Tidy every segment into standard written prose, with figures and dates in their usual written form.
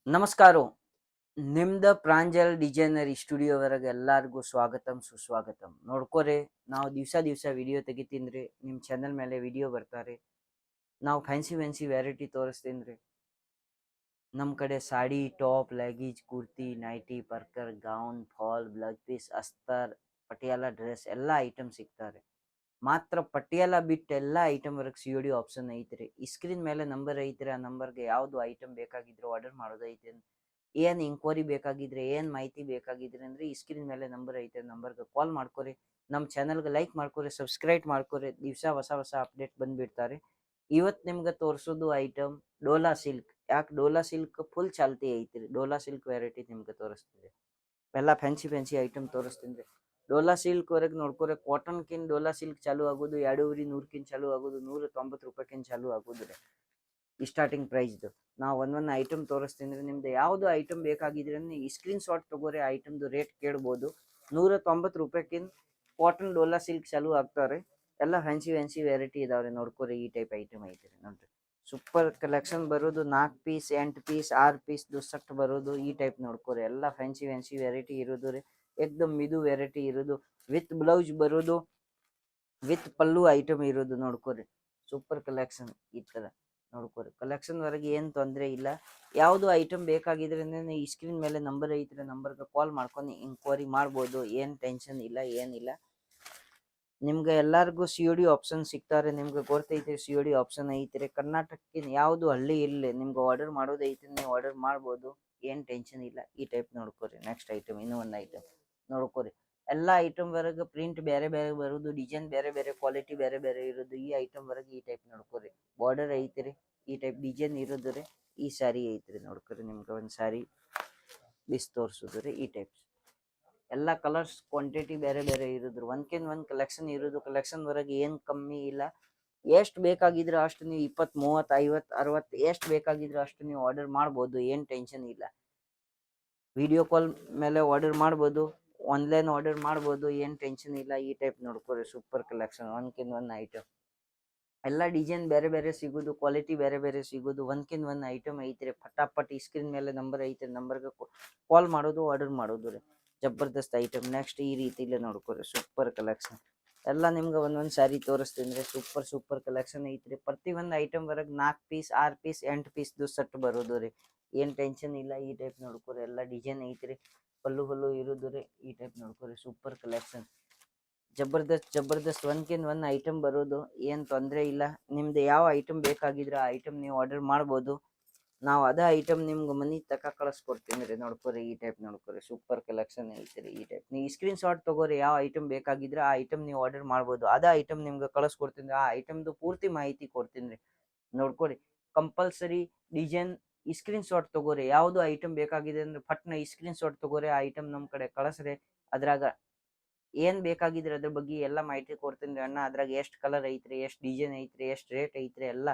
ನಮಸ್ಕಾರ. ನಿಮ್ದ ಪ್ರಾಂಜಲ್ ಡಿಸೈನರಿ ಸ್ಟುಡಿಯೋವರೆಗೆ ಎಲ್ಲರಿಗೂ ಸ್ವಾಗತಂ ಸುಸ್ವಾಗತಂ. ನೋಡ್ಕೋರಿ, ನಾವು ದಿವಸ ವಿಡಿಯೋ ತೆಗಿತೀನ್ರಿ. ನಿಮ್ಮ ಚಾನಲ್ ಮೇಲೆ ವಿಡಿಯೋ ಬರ್ತಾರೆ. ನಾವು ಫ್ಯಾನ್ಸಿ ವೆರೈಟಿ ತೋರಿಸ್ತೀನ್ರಿ. ನಮ್ಮ ಕಡೆ sari, top, leggings, kurti, nighty, ಪರ್ಕರ್, ಗೌನ್, ಫಾಲ್, ಬ್ಲೌಸ್ ಪೀಸ್, ಅಸ್ತರ್, ಪಟಿಯಾಲ ಡ್ರೆಸ್ ಎಲ್ಲ ಐಟಮ್ ಸಿಗ್ತಾರೆ. ಮಾತ್ರ ಪಟಿಯಾಲ ಬಿಟ್ಟು ಎಲ್ಲ ಐಟಮ್ ವರೆಗೆ COD ಆಪ್ಷನ್ ಐತ್ರಿ. ಈ ಸ್ಕ್ರೀನ್ ಮೇಲೆ ನಂಬರ್ ಐತ್ರಿ. ಆ ನಂಬರ್ಗೆ ಯಾವ್ದು ಐಟಮ್ ಬೇಕಾಗಿದ್ರು ಆರ್ಡರ್ ಮಾಡೋದೈತೆ. ಏನ್ ಇಂಕ್ವೈರಿ ಬೇಕಾಗಿದ್ರೆ, ಏನ್ ಮಾಹಿತಿ ಬೇಕಾಗಿದ್ರೆ ಅಂದ್ರೆ ಈ ಸ್ಕ್ರೀನ್ ಮೇಲೆ ನಂಬರ್ ಐತೆ, ನಂಬರ್ಗೆ ಕಾಲ್ ಮಾಡ್ಕೊರಿ. ನಮ್ಮ ಚಾನಲ್ಗೆ ಲೈಕ್ ಮಾಡ್ಕೊರಿ, ಸಬ್ಸ್ಕ್ರೈಬ್ ಮಾಡ್ಕೊರಿ. ದಿವಸ ಹೊಸ ಅಪ್ಡೇಟ್ ಬಂದ್ಬಿಡ್ತಾರೆ. ಇವತ್ತು ನಿಮ್ಗೆ ತೋರಿಸೋದು ಐಟಮ್ ಡೋಲಾ ಸಿಲ್ಕ್. ಯಾಕೆ ಡೋಲಾ ಸಿಲ್ಕ್ ಫುಲ್ ಚಾಲ್ತಿ ಐತ್ರಿ. ಡೋಲಾ ಸಿಲ್ಕ್ ವೆರೈಟಿ ನಿಮ್ಗೆ ತೋರಿಸ್ತಿದೆ. ಎಲ್ಲ ಫ್ಯಾನ್ಸಿ ಐಟಮ್ ತೋರಿಸ್ತೀನಿ. ಡೋಲಾ ಸಿಲ್ಕ್ ವರೆಗೆ ನೋಡ್ಕೊರೆ. ಕಾಟನ್ ಕಿನ್ ಡೋಲಾ ಸಿಲ್ಕ್ ಚಾಲು ಆಗೋದು 2,100 ಚಾಲು ಆಗೋದು, 190 ರೂಪಾಯಿಕಿನ್ ಚಾಲು ಆಗೋದು ರೀ. ಈ ಸ್ಟಾರ್ಟಿಂಗ್ ಪ್ರೈಸ್ದು ನಾವು ಒಂದೊಂದು ಐಟಮ್ ತೋರಿಸ್ತೀನಿ. ನಿಮ್ದು ಯಾವುದು ಐಟಮ್ ಬೇಕಾಗಿದ್ರೆ ಈ ಸ್ಕ್ರೀನ್ ಶಾಟ್ ತಗೋರಿ. ಐಟಮ್ದು ರೇಟ್ ಕೇಳ್ಬೋದು. 190 ರೂಪಾಯಿಕಿನ್ ಕಾಟನ್ ಡೋಲಾ ಸಿಲ್ಕ್ ಚಾಲು ಆಗ್ತಾರೆ. ಎಲ್ಲ ಫ್ಯಾನ್ಸಿ ವೆರೈಟಿ ಇದಾವ್ರಿ. ನೋಡ್ಕೊರಿ, ಈ ಟೈಪ್ ಐಟಮ್ ಐತ್ರಿ ನೋಡ್ರಿ. ಸೂಪರ್ ಕಲೆಕ್ಷನ್ ಬರೋದು. 4 ಪೀಸ್ 8 ಪೀಸ್ 6 ಪೀಸ್ ಸೆಟ್ ಬರೋದು. ಈ ಟೈಪ್ ನೋಡ್ಕೊರಿ. ಎಲ್ಲ ಫ್ಯಾನ್ಸಿ ವೆರೈಟಿ ಇರೋದು ರೀ. ಏಕ್ದಮ್ ಮಿದು ವೆರೈಟಿ ಇರೋದು. ವಿತ್ ಬ್ಲೌಸ್ ಬರೋದು, ವಿತ್ ಪಲ್ಲು ಐಟಮ್ ಇರೋದು. ನೋಡ್ಕೊರಿ, ಸೂಪರ್ ಕಲೆಕ್ಷನ್ ಈ ತರ ನೋಡ್ಕೊರಿ. ಕಲೆಕ್ಷನ್ ವರೆಗೆ ಏನ್ ತೊಂದರೆ ಇಲ್ಲ. ಯಾವ್ದು ಐಟಮ್ ಬೇಕಾಗಿದ್ರೆ ಈ ಸ್ಕ್ರೀನ್ ಮೇಲೆ ನಂಬರ್ ಐತ್ರಿ. ನಂಬರ್ಗೆ ಕಾಲ್ ಮಾಡ್ಕೊಂಡು ಇಂಕ್ವೈರಿ ಮಾಡ್ಬೋದು. ಏನ್ ಟೆನ್ಷನ್ ಇಲ್ಲ, ಏನಿಲ್ಲ. ನಿಮ್ಗೆ ಎಲ್ಲರಿಗೂ COD ಆಪ್ಷನ್ ಸಿಗ್ತಾರೆ. ನಿಮ್ಗೆ ಗೊತ್ತೈತೆ COD ಆಪ್ಷನ್ ಐತ್ರಿ. ಕರ್ನಾಟಕಕ್ಕೆ ಯಾವ್ದು ಹಳ್ಳಿ ಇಲ್ಲ, ನಿಮ್ಗೆ ಆರ್ಡರ್ ಮಾಡೋದೈತಿ, ನೀವು ಆರ್ಡರ್ ಮಾಡ್ಬೋದು. ಏನ್ ಟೆನ್ಷನ್ ಇಲ್ಲ. ಈ ಟೈಪ್ ನೋಡ್ಕೊರಿ. ನೆಕ್ಸ್ಟ್ ಐಟಮ್, ಇನ್ನೂ ಒಂದು ಐಟಮ್ ನೋಡ್ಕೊರಿ. ಎಲ್ಲ ಐಟಮ್ ವರೆಗೆ ಪ್ರಿಂಟ್ ಬೇರೆ ಬರೋದು, ಡಿಸೈನ್ ಬೇರೆ ಕ್ವಾಲಿಟಿ ಬೇರೆ ಇರೋದು. ಈ ಐಟಮ್ ವರೆಗೆ ಈ ಟೈಪ್ ನೋಡ್ಕೊರಿ. ಬಾರ್ಡರ್ ಐತ್ರಿ, ಈ ಟೈಪ್ ಡಿಸೈನ್ ಇರೋದು ರೀ. ಈ ಸಾರಿ ಐತ್ರಿ. ನೋಡ್ಕೊರಿ, ನಿಮ್ಗೆ ಒಂದು ಸಾರಿ ಬಿಸ್ ತೋರ್ಸೋದು ರೀ. ಈ ಟೈಪ್ ಎಲ್ಲ ಕಲರ್ಸ್ ಕ್ವಾಂಟಿಟಿ ಬೇರೆ ಇರೋದ್ರು. ಒಂದ್ ಕಲೆಕ್ಷನ್ ಇರೋದು. ಕಲೆಕ್ಷನ್ ವರೆಗೆ ಏನ್ ಕಮ್ಮಿ ಇಲ್ಲ. ಎಷ್ಟು ಬೇಕಾಗಿದ್ರೆ ಅಷ್ಟು ನೀವು 20, 30, 50, 60 ಎಷ್ಟು ಬೇಕಾಗಿದ್ರೆ ಅಷ್ಟು ನೀವು ಆರ್ಡರ್ ಮಾಡ್ಬೋದು. ಏನ್ ಟೆನ್ಷನ್ ಇಲ್ಲ. ವಿಡಿಯೋ ಕಾಲ್ ಮೇಲೆ ಆರ್ಡರ್ ಮಾಡ್ಬೋದು, ಆನ್ಲೈನ್ ಆರ್ಡರ್ ಮಾಡ್ಬೋದು. ಏನ್ ಟೆನ್ಷನ್ ಇಲ್ಲ. ಈ ಟೈಪ್ ನೋಡ್ಕೊರಿ. Super collection. ಒಂದ್ ಐಟಮ್ ಎಲ್ಲ ಡಿಸೈನ್ ಬೇರೆ ಸಿಗೋದು, ಕ್ವಾಲಿಟಿ ಬೇರೆ ಸಿಗೋದು. ಒಂದ್ ಐಟಮ್ ಐತ್ರಿ. ಫಟಾಫಟ್ ಈ ಸ್ಕ್ರೀನ್ ಮೇಲೆ ನಂಬರ್ ಐತ್ರಿ. ನಂಬರ್ಗೆ ಕಾಲ್ ಮಾಡೋದು, ಆರ್ಡರ್ ಮಾಡೋದು ರೀ. ಜಬರ್ದಸ್ತ್ ಐಟಮ್. ನೆಕ್ಸ್ಟ್ ಈ ರೀತಿಲೇ ನೋಡ್ಕೊರಿ. Super collection. ಎಲ್ಲ ನಿಮ್ಗೆ ಒಂದೊಂದ್ ಸಾರಿ ತೋರಿಸ್ತೀನಿ. ಸೂಪರ್ ಕಲೆಕ್ಷನ್ ಐತ್ರಿ. ಪ್ರತಿ ಒಂದು ಐಟಮ್ ವರೆಗೆ 4 ಪೀಸ್ 6 ಪೀಸ್ 8 ಪೀಸ್ ಸೆಟ್ ಬರೋದು ರೀ. ಏನ್ ಟೆನ್ಷನ್ ಇಲ್ಲ. ಈ ಟೈಪ್ ನೋಡ್ಕೊರಿ. ಎಲ್ಲ ಡಿಸೈನ್ ಐತ್ರಿ. ಪಲ್ಲು ಇರೋದು ರೀ. ಈ ಟೈಪ್ ನೋಡ್ಕೊರಿ. Super collection. ಜಬರ್ದಸ್ತ್ ಒಂದ್ ಐಟಮ್ ಬರೋದು. ಏನ್ ತೊಂದ್ರೆ ಇಲ್ಲ. ನಿಮ್ದು ಯಾವ ಐಟಮ್ ಬೇಕಾಗಿದ್ರೆ ಆ ಐಟಮ್ ನೀವು ಆರ್ಡರ್ ಮಾಡ್ಬೋದು. ನಾವು ಅದೇ ಐಟಮ್ ನಿಮ್ಗೆ ಮನಿ ತಕ ಕಳಿಸ್ಕೊಡ್ತೀನಿ ರೀ. ನೋಡ್ಕೊರಿ, ಈ ಟೈಪ್ ನೋಡ್ಕೊರಿ. ಸೂಪರ್ ಕಲೆಕ್ಷನ್ ಐತ್ರಿ. ಈ ಟೈಪ್ ನೀವು ಸ್ಕ್ರೀನ್ ಶಾಟ್ ತಗೋರಿ. ಯಾವ ಐಟಮ್ ಬೇಕಾಗಿದ್ರೆ ಆ ಐಟಮ್ ನೀವು ಆರ್ಡರ್ ಮಾಡ್ಬೋದು. ಅದೇ ಐಟಮ್ ನಿಮ್ಗೆ ಕಳಿಸ್ಕೊಡ್ತೀನಿ. ಆ ಐಟಮ್ದು ಪೂರ್ತಿ ಮಾಹಿತಿ ಕೊಡ್ತೀನಿ ರೀ. ನೋಡ್ಕೊರಿ, ಕಂಪಲ್ಸರಿ ಡಿಸೈನ್ ಸ್ಕ್ರೀನ್ ಶಾಟ್ ತಗೋರಿ. ಯಾವ್ದು ಐಟಮ್ ಬೇಕಾಗಿದೆ ಅಂದ್ರೆ ಪಟ್ನ ಸ್ಕ್ರೀನ್ ಶಾಟ್ ತಗೋರಿ. ಆ ಐಟಮ್ ನಮ್ ಕಡೆ ಕಳಿಸ್ರಿ. ಅದ್ರಾಗ ಏನ್ ಬೇಕಾಗಿದ್ರೆ ಅದ್ರ ಬಗ್ಗೆ ಎಲ್ಲ ಮಾಹಿತಿ ಕೊಡ್ತೀನಿ ಅಣ್ಣ. ಅದ್ರಾಗ ಎಷ್ಟು ಕಲರ್ ಐತ್ರಿ, ಎಷ್ಟು ಡಿಸೈನ್ ಐತ್ರಿ, ಎಷ್ಟು ರೇಟ್ ಐತ್ರಿ ಎಲ್ಲ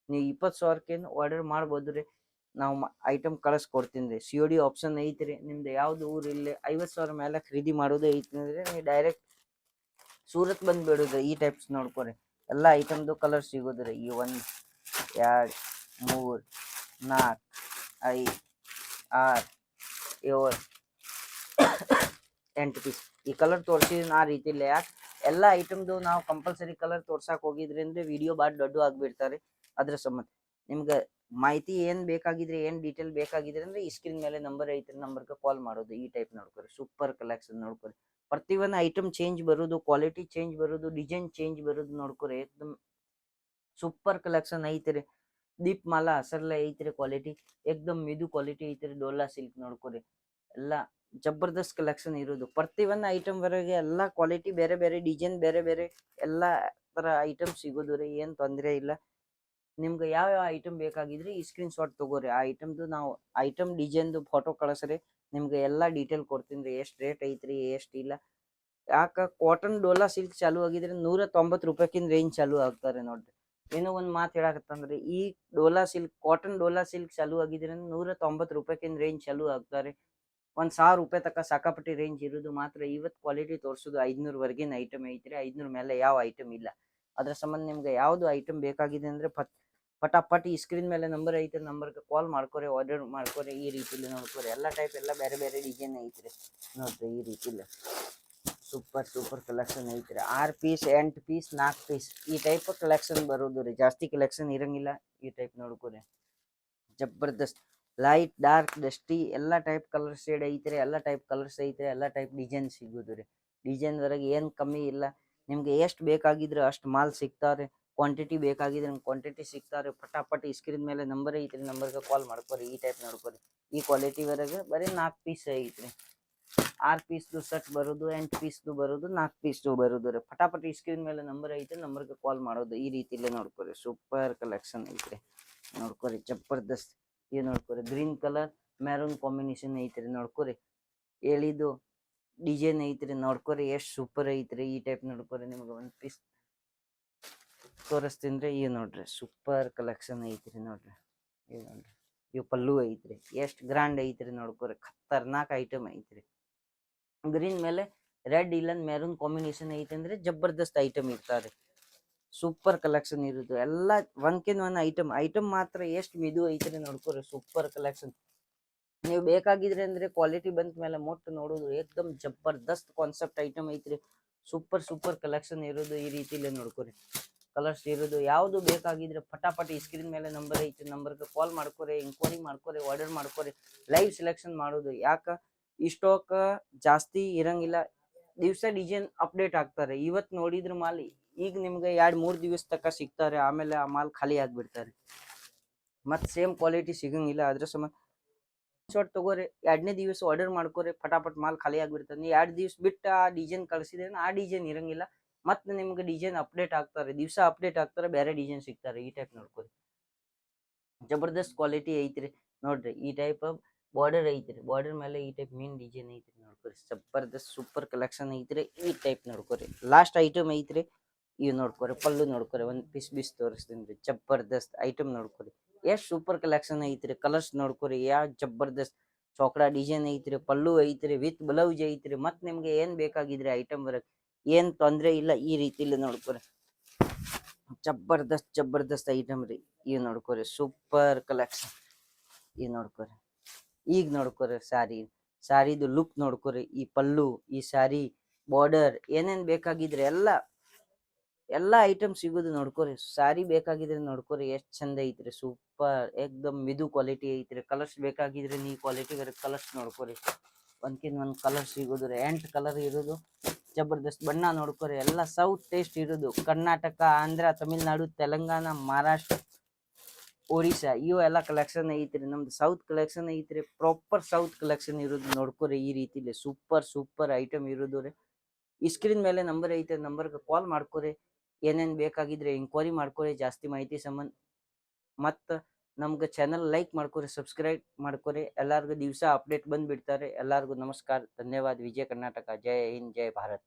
ನೀವು 20,000 ಆರ್ಡರ್ ಮಾಡ್ಬೋದು ರೀ. ನಾವು ಐಟಮ್ ಕಳಿಸ್ಕೊಡ್ತೀನಿ ರೀ. COD ಆಪ್ಷನ್ ಐತ್ರಿ. ನಿಮ್ದು ಯಾವ್ದು ಊರು ಇಲ್ಲಿ 50,000 ಮೇಲೆ ಖರೀದಿ ಮಾಡೋದು ಐತಿ ಅಂದ್ರೆ ನೀವು ಡೈರೆಕ್ಟ್ ಸೂರತ್ ಬಂದ್ಬಿಡೋದು. ಈ ಟೈಪ್ಸ್ ನೋಡ್ಕೊರಿ. ಎಲ್ಲ ಐಟಮ್ದು ಕಲರ್ ಸಿಗೋದ್ರಿ. ಈ 1, 2, 3, 4, 5, 6, 7, 8 ಪೀಸ್ ಈ ಕಲರ್ ತೋರಿಸಿದ್ರೆ ಆ ರೀತಿಲಿ. ಯಾಕೆ ಎಲ್ಲ ಐಟಮ್ದು ನಾವು ಕಂಪಲ್ಸರಿ ಕಲರ್ ತೋರ್ಸಕ್ ಹೋಗಿದ್ರಿಂದ ವಿಡಿಯೋ ಬಾಳ ದೊಡ್ಡ ಆಗ್ಬಿಡ್ತಾರೆ. ಅದ್ರ ಸಂಬಂಧ ನಿಮ್ಗೆ ಮಾಹಿತಿ ಏನ್ ಬೇಕಾಗಿದ್ರೆ, ಏನ್ ಡೀಟೇಲ್ ಬೇಕಾಗಿದ್ರೆ ಅಂದ್ರೆ ಈ ಸ್ಕ್ರೀನ್ ಮೇಲೆ ನಂಬರ್ ಐತ್ರಿ. ನಂಬರ್ಗೆ ಕಾಲ್ ಮಾಡೋದು. ಈ ಟೈಪ್ ನೋಡ್ಕೊರಿ. ಸೂಪರ್ ಕಲೆಕ್ಷನ್ ನೋಡ್ಕೊರಿ. ಪ್ರತಿಯೊಂದು ಐಟಮ್ ಚೇಂಜ್ ಬರೋದು, ಕ್ವಾಲಿಟಿ ಚೇಂಜ್ ಬರೋದು, ಡಿಸೈನ್ ಚೇಂಜ್ ಬರೋದು. ನೋಡ್ಕೊರಿ, ಏಕ್ದಮ್ ಸೂಪರ್ ಕಲೆಕ್ಷನ್ ಐತ್ರಿ. ದೀಪ್ ಮಾಲಾ ಹಸರ್ಲೆ ಐತ್ರಿ. ಕ್ವಾಲಿಟಿ ಏಕ್ದಮ್ ಮಿದು ಕ್ವಾಲಿಟಿ ಐತ್ರಿ. ಡೋಲಾ ಸಿಲ್ಕ್ ನೋಡ್ಕೊರಿ. ಎಲ್ಲ ಜಬರ್ದಸ್ತ್ ಕಲೆಕ್ಷನ್ ಇರೋದು. ಪ್ರತಿಯೊಂದು ಐಟಮ್ ವರೆಗೆ ಎಲ್ಲ ಕ್ವಾಲಿಟಿ ಬೇರೆ ಡಿಸೈನ್ ಬೇರೆ ಎಲ್ಲ ತರ ಐಟಮ್ ಸಿಗೋದು ರೀ. ಏನ್ ತೊಂದರೆ ಇಲ್ಲ. ನಿಮ್ಗೆ ಯಾವ ಐಟಮ್ ಬೇಕಾಗಿದ್ರೆ ಈ ಸ್ಕ್ರೀನ್ ಶಾಟ್ ತಗೋರಿ. ಆ ಐಟಮ್ದು ನಾವು ಐಟಮ್ ಡಿಸೈನ್ದು ಫೋಟೋ ಕಳಿಸ್ರಿ. ನಿಮ್ಗೆ ಎಲ್ಲಾ ಡೀಟೇಲ್ ಕೊಡ್ತೀನಿ ರೀ. ಎಷ್ಟು ರೇಟ್ ಐತ್ರಿ, ಎಷ್ಟು ಇಲ್ಲ. ಯಾಕ ಕಾಟನ್ ಡೋಲಾ ಸಿಲ್ಕ್ ಚಾಲು ಆಗಿದ್ರೆ 190 ರೂಪಾಯಿಕಿನ್ ರೇಂಜ್ ಚಾಲು ಆಗ್ತಾರೆ ನೋಡ್ರಿ. ಏನೋ ಒಂದ್ ಮಾತು ಹೇಳಕತ್ತಂದ್ರೆ ಈ ಕಾಟನ್ ಡೋಲಾ ಸಿಲ್ಕ್ ಚಾಲು ಆಗಿದ್ರೆ 190 ರೂಪಾಯಿಕಿನ್ ರೇಂಜ್ ಚಾಲು ಆಗ್ತಾರೆ. 1,000 ರೂಪಾಯಿ ತಕ ಸಾಕಾಪಟ್ಟಿ ರೇಂಜ್ ಇರೋದು. ಮಾತ್ರ ಇವತ್ತು ಕ್ವಾಲಿಟಿ ತೋರಿಸೋದು 500 ವರ್ಗಿನ ಐಟಮ್ ಐತ್ರಿ. 500 ಮೇಲೆ ಯಾವ ಐಟಮ್ ಇಲ್ಲ. ಅದ್ರ ಸಂಬಂಧ ನಿಮ್ಗೆ ಯಾವ್ದು ಐಟಮ್ ಬೇಕಾಗಿದೆ ಅಂದ್ರೆ ಪಟಾಪಟ್ ಈ ಸ್ಕ್ರೀನ್ ಮೇಲೆ ನಂಬರ್ ಐತೆ, ನಂಬರ್ಗೆ ಕಾಲ್ ಮಾಡ್ಕೊರಿ, ಆರ್ಡರ್ ಮಾಡ್ಕೊರಿ. ಈ ರೀತಿಲಿ ನೋಡ್ಕೊರಿ ಎಲ್ಲ ಟೈಪ್ ಎಲ್ಲ ಬೇರೆ ಬೇರೆ ಡಿಸೈನ್ ಐತ್ರಿ ನೋಡ್ರಿ. ಈ ರೀತಿಲಿ ಸೂಪರ್ ಕಲೆಕ್ಷನ್ ಐತ್ರಿ. 6 ಪೀಸ್ 8 ಪೀಸ್ 4 ಪೀಸ್ ಈ ಟೈಪ್ ಕಲೆಕ್ಷನ್ ಬರೋದು ರೀ. ಜಾಸ್ತಿ ಕಲೆಕ್ಷನ್ ಇರಂಗಿಲ್ಲ. ಈ ಟೈಪ್ ನೋಡ್ಕೊರಿ. ಜಬರ್ದಸ್ತ್ ಲೈಟ್ ಡಾರ್ಕ್ ಡಸ್ಟಿ ಎಲ್ಲ ಟೈಪ್ ಕಲರ್ ಶೇಡ್ ಐತ್ರಿ. ಎಲ್ಲ ಟೈಪ್ ಕಲರ್ಸ್ ಐತ್ರಿ. ಎಲ್ಲ ಟೈಪ್ ಡಿಸೈನ್ ಸಿಗೋದು ರೀ. ಡಿಸೈನ್ ವರೆಗೆ ಏನು ಕಮ್ಮಿ ಇಲ್ಲ. ನಿಮ್ಗೆ ಎಷ್ಟು ಬೇಕಾಗಿದ್ರೆ ಅಷ್ಟು ಮಾಲ್ ಸಿಗ್ತಾವ್ರಿ. ಕ್ವಾಂಟಿಟಿ ಬೇಕಾಗಿದ್ರೆ ಕ್ವಾಂಟಿಟಿ ಸಿಗ್ತಾವ್ರಿ. ಪಟಾಪಟ್ ಈ ಸ್ಕ್ರೀನ್ ಮೇಲೆ ನಂಬರ್ ಐತ್ರಿ, ನಂಬರ್ಗೆ ಕಾಲ್ ಮಾಡ್ಕೊರಿ. ಈ ಟೈಪ್ ನೋಡ್ಕೊರಿ. ಈ ಕ್ವಾಲಿಟಿ ವರೆಗೆ ಬರೀ 4 ಪೀಸ್ ಐತ್ರಿ. 6 ಪೀಸ್ದು ಸೆಟ್ ಬರೋದು, 8 ಪೀಸ್ದು ಬರೋದು, 4 ಪೀಸ್ದು ಬರೋದು ರೀ. ಪಟಾಪಟ್ ಈ ಸ್ಕ್ರೀನ್ ಮೇಲೆ ನಂಬರ್ ಐತೆ, ನಂಬರ್ಗೆ ಕಾಲ್ ಮಾಡೋದು. ಈ ರೀತಿಲೇ ನೋಡ್ಕೊರಿ. ಸೂಪರ್ ಕಲೆಕ್ಷನ್ ಐತ್ರಿ ನೋಡ್ಕೊರಿ. ಜಬರ್ದಸ್ತ್ ಇದು ನೋಡ್ಕೊರಿ. ಗ್ರೀನ್ ಕಲರ್ ಮೆರೂನ್ ಕಾಂಬಿನೇಷನ್ ಐತ್ರಿ ನೋಡ್ಕೊರಿ. ಎಳಿದು ಡಿಸೈನ್ ಐತ್ರಿ ನೋಡ್ಕೊರಿ. ಎಷ್ಟು ಸೂಪರ್ ಐತ್ರಿ. ಈ ಟೈಪ್ ನೋಡ್ಕೊರಿ. ನಿಮ್ಗೆ ಒಂದು ಪೀಸ್ ತೋರಿಸ್ತೀನಿ. ಇವ್ ನೋಡ್ರಿ ಸೂಪರ್ ಕಲೆಕ್ಷನ್ ಐತ್ರಿ ನೋಡ್ರಿ. ಇವ್ ನೋಡ್ರಿ, ಇವ್ ಪಲ್ಲು ಐತ್ರಿ. ಎಷ್ಟು ಗ್ರ್ಯಾಂಡ್ ಐತ್ರಿ ನೋಡ್ಕೊರಿ. ಖತರ್ನಾಕ್ ಐಟಮ್ ಐತ್ರಿ. ಗ್ರೀನ್ ಮೇಲೆ ರೆಡ್ ಇಲ್ಲಂದ್ ಮೆರೂನ್ ಕಾಂಬಿನೇಷನ್ ಐತೆ ಅಂದ್ರೆ ಜಬರ್ದಸ್ತ್ ಐಟಮ್ ಇರ್ತಾರೆ. ಸೂಪರ್ ಕಲೆಕ್ಷನ್ ಇರುದು ಎಲ್ಲ ಒಂದ್ಕಿನ್ ಒಂದ್ ಐಟಮ್ ಮಾತ್ರ ಎಷ್ಟು ಮಿದು ಐತ್ರಿ ನೋಡ್ಕೊರಿ. Super collection. ನೀವು ಬೇಕಾಗಿದ್ರೆ ಅಂದ್ರೆ ಕ್ವಾಲಿಟಿ ಬಂದ ಮೇಲೆ ಮೊಟ್ಟ ನೋಡೋದು ಏಕ್ದಮ್ ಜಬರ್ದಸ್ತ್ ಕಾನ್ಸೆಪ್ಟ್ ಐಟಮ್ ಐತ್ರಿ. ಸೂಪರ್ ಕಲೆಕ್ಷನ್ ಇರೋದು. ಈ ರೀತಿಲೇ ನೋಡ್ಕೊರಿ. ಕಲರ್ಸ್ ಇರೋದು ಯಾವ್ದು ಬೇಕಾಗಿದ್ರೆ ಪಟಾಪಟ್ ಈ ಸ್ಕ್ರೀನ್ ಮೇಲೆ ನಂಬರ್ ಐತಿ, ನಂಬರ್ಗೆ ಕಾಲ್ ಮಾಡ್ಕೊರಿ, ಎಂಕ್ವೈರಿ ಮಾಡ್ಕೊರಿ, ಆರ್ಡರ್ ಮಾಡ್ಕೊರಿ. ಲೈವ್ ಸೆಲೆಕ್ಷನ್ ಮಾಡೋದು. ಯಾಕ ಈ ಸ್ಟಾಕ್ ಜಾಸ್ತಿ ಇರಂಗಿಲ್ಲ. ದಿವ್ಸ ಡಿಸೈನ್ ಅಪ್ಡೇಟ್ ಆಗ್ತಾರೆ. ಇವತ್ ನೋಡಿದ್ರ ಮಾಲ್ ಈಗ ನಿಮ್ಗೆ 2-3 ದಿವಸ ತನಕ ಸಿಗ್ತಾರೆ. ಆಮೇಲೆ ಆ ಮಾಲ್ ಖಾಲಿ ಆಗ್ಬಿಡ್ತಾರೆ. ಮತ್ ಸೇಮ್ ಕ್ವಾಲಿಟಿ ಸಿಗಂಗಿಲ್ಲ. ಅದ್ರ ಸಂಬಂಧ ಶಾರ್ಟ್ ತಗೋರಿ. 2ನೇ ದಿವಸ ಆರ್ಡರ್ ಮಾಡ್ಕೊರಿ. ಪಟಾಪಟ್ ಮಾಲ್ ಖಾಲಿ ಆಗ್ಬಿಡ್ತಾರೆ. 2 ದಿವಸ ಬಿಟ್ಟು ಆ ಡಿಸೈನ್ ಕಳ್ಸಿದ್ರೆ ಆ ಡಿಸೈನ್ ಇರಂಗಿಲ್ಲ. ಮತ್ತೆ ನಿಮ್ಗೆ ಡಿಸೈನ್ ಅಪ್ಡೇಟ್ ಆಗ್ತಾರೆ. ದಿವ್ಸ ಅಪ್ಡೇಟ್ ಆಗ್ತಾರೆ, ಬೇರೆ ಡಿಸೈನ್ ಸಿಗ್ತಾರೆ. ಈ ಟೈಪ್ ನೋಡ್ಕೊರಿ. ಜಬರ್ದಸ್ತ್ ಕ್ವಾಲಿಟಿ ಐತ್ರಿ ನೋಡ್ರಿ. ಈ ಟೈಪ್ ಬಾರ್ಡರ್ ಐತ್ರಿ. ಬಾರ್ಡರ್ ಮೇಲೆ ಈ ಟೈಪ್ ಮೀನ್ ಡಿಸೈನ್ ಐತ್ರಿ ನೋಡ್ಕೊರಿ. ಜಬರ್ದಸ್ತ್ ಸೂಪರ್ ಕಲೆಕ್ಷನ್ ಐತ್ರಿ. ಈ ಟೈಪ್ ನೋಡ್ಕೊರಿ. ಲಾಸ್ಟ್ ಐಟಮ್ ಐತ್ರಿ. ಇವ್ ನೋಡ್ಕೊರಿ. ಪಲ್ಲು ನೋಡ್ಕೊರಿ. ಒಂದ್ ಪೀಸ್ ತೋರಿಸ್ತೀನಿ. ಜಬರ್ದಸ್ತ್ ಐಟಮ್ ನೋಡ್ಕೊರಿ. ಎಷ್ಟ್ ಸೂಪರ್ ಕಲೆಕ್ಷನ್ ಐತ್ರಿ. ಕಲರ್ಸ್ ನೋಡ್ಕೊರಿ. ಜಬರ್ದಸ್ತ್ ಚೋಕಡಾ ಡಿಸೈನ್ ಐತ್ರಿ. ಪಲ್ಲು ಐತ್ರಿ. ವಿತ್ ಬ್ಲೌಸ್ ಐತ್ರಿ. ಮತ್ ನಿಮ್ಗೆ ಏನ್ ಬೇಕಾಗಿದ್ರೆ ಐಟಮ್ ಬರಕ್ ಏನ್ ತೊಂದ್ರೆ ಇಲ್ಲ. ಈ ರೀತಿಲಿ ನೋಡ್ಕೊರಿ. ಜಬರ್ದಸ್ತ್ ಐಟಮ್ ರೀ. ಇವ್ ನೋಡ್ಕೊರಿ. Super collection. ಇವ್ ನೋಡ್ಕೊರಿ. ಈಗ ನೋಡ್ಕೊರಿ ಸ್ಯಾರಿದು ಲುಕ್ ನೋಡ್ಕೊರಿ. ಈ ಪಲ್ಲು, ಈ ಸ್ಯಾರಿ, ಬಾರ್ಡರ್ ಏನೇನ್ ಬೇಕಾಗಿದ್ರೆ ಎಲ್ಲಾ ಐಟಮ್ ಸಿಗೋದು ನೋಡ್ಕೊರಿ. ಸ್ಯಾರಿ ಬೇಕಾಗಿದ್ರೆ ನೋಡ್ಕೊರಿ. ಎಷ್ಟ್ ಚಂದ ಐತ್ರಿ. ಸೂಪರ್ ಏಕ್ದಮ್ ಮಿದು ಕ್ವಾಲಿಟಿ ಐತ್ರಿ. ಕಲರ್ಸ್ ಬೇಕಾಗಿದ್ರೆ ನೀ ಕ್ವಾಲಿಟಿ ಬೇರೆ ಕಲರ್ಸ್ ನೋಡ್ಕೊರಿ. ಒಂದ್ಕಿನ್ ಒಂದ್ ಕಲರ್ ಸಿಗೋದು ರೀ. 8 ಕಲರ್ ಇರೋದು. ಜಬರ್ದಸ್ತ್ ಬಣ್ಣ ನೋಡ್ಕೊರಿ. ಎಲ್ಲ ಸೌತ್ ಟೇಸ್ಟ್ ಇರೋದು. ಕರ್ನಾಟಕ, ಆಂಧ್ರ, ತಮಿಳ್ನಾಡು, ತೆಲಂಗಾಣ, ಮಹಾರಾಷ್ಟ್ರ, ಒರಿಸ್ಸಾ ಇವು ಎಲ್ಲ ಕಲೆಕ್ಷನ್ ಐತ್ರಿ. ನಮ್ದು ಸೌತ್ ಕಲೆಕ್ಷನ್ ಐತ್ರಿ. ಪ್ರಾಪರ್ ಸೌತ್ ಕಲೆಕ್ಷನ್ ಇರೋದು ನೋಡ್ಕೊರಿ. ಈ ರೀತಿಲಿ ಸೂಪರ್ ಐಟಮ್ ಇರೋದು ರೀ. ಈ ಸ್ಕ್ರೀನ್ ಮೇಲೆ ನಂಬರ್ ಐತೆ, ನಂಬರ್ಗೆ ಕಾಲ್ ಮಾಡ್ಕೊರಿ. ಏನೇನ್ ಬೇಕಾಗಿದ್ರೆ ಎಂಕ್ವೈರಿ ಮಾಡ್ಕೊರಿ. ಜಾಸ್ತಿ ಮಾಹಿತಿ ಸಂಬಂಧ ಮತ್ತ ನಮ್ಗೆ ಚಾನಲ್ ಲೈಕ್ ಮಾಡ್ಕೊರಿ, ಸಬ್ಸ್ಕ್ರೈಬ್ ಮಾಡ್ಕೊರಿ. ಎಲ್ಲಾರ್ಗು ದಿವಸ ಅಪ್ಡೇಟ್ ಬಂದ್ ಬಿಡ್ತಾರೆ. ಎಲ್ಲಾರ್ಗು ನಮಸ್ಕಾರ, ಧನ್ಯವಾದ. ವಿಜಯ ಕರ್ನಾಟಕ. ಜೈ ಹಿಂದ್, ಜೈ ಭಾರತ್.